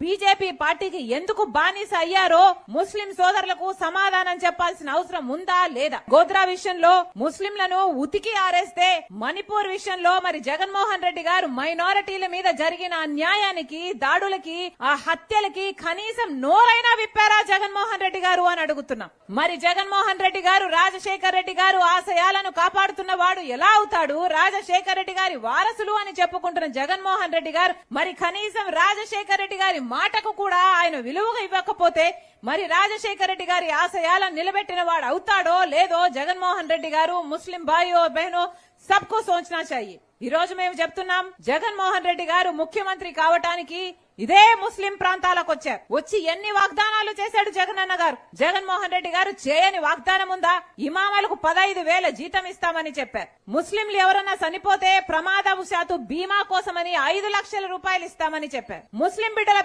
BJP పార్టీకి ఎందుకు బానిస అయ్యారో ముస్లిం సోదరులకు సమాధానం చెప్పాల్సిన అవసరం ఉందా లేదా? గోద్రా విషయంలో ముస్లింలను ఉతికి ఆరేస్తే మణిపూర్ విషయంలో మరి జగన్మోహన్ రెడ్డి గారు మైనారిటీల మీద జరిగిన అన్యాయానికి, దాడులకి, ఆ హత్యలకి కనీసం నోరైనా విప్పారా జగన్మోహన్ రెడ్డి గారు అని అడుగుతున్నాం. మరి జగన్మోహన్ రెడ్డి గారు, రాజశేఖర్ రెడ్డి గారు ఆశయాలను కాపాడుతున్న వాడు ఎలా అవుతాడు? రాజశేఖర్ రెడ్డి గారి వారసులు అని చెప్పుకుంటున్న జగన్మోహన్ రెడ్డి గారు మరి కనీసం రాజశేఖర్ రెడ్డి గారి మాటకు కూడా ఆయన విలువగా ఇవ్వకపోతే మరి రాజశేఖర్ రెడ్డి గారి ఆశయాలను నిలబెట్టిన వాడు అవుతాడో లేదో జగన్మోహన్ రెడ్డి గారు, ముస్లిం భాయో బహనో సబ్కో సోచనా చాహియే. ఈ రోజు మేము చెప్తున్నాం, జగన్మోహన్ రెడ్డి గారు ముఖ్యమంత్రి కావటానికి ఇదే ముస్లిం ప్రాంతాలకు వచ్చారు. వచ్చి ఎన్ని వాగ్దానాలు చేశాడు జగనన్న గారు? జగన్మోహన్ రెడ్డి గారు చేయని వాగ్దానం ఉందా? ఇమామలకు 15,000 జీతం ఇస్తామని చెప్పారు. ముస్లింలు ఎవరన్నా చనిపోతే ప్రమాదవశాత్తు బీమా కోసమని 5 లక్షల రూపాయలు ఇస్తామని చెప్పారు. ముస్లిం బిడ్డల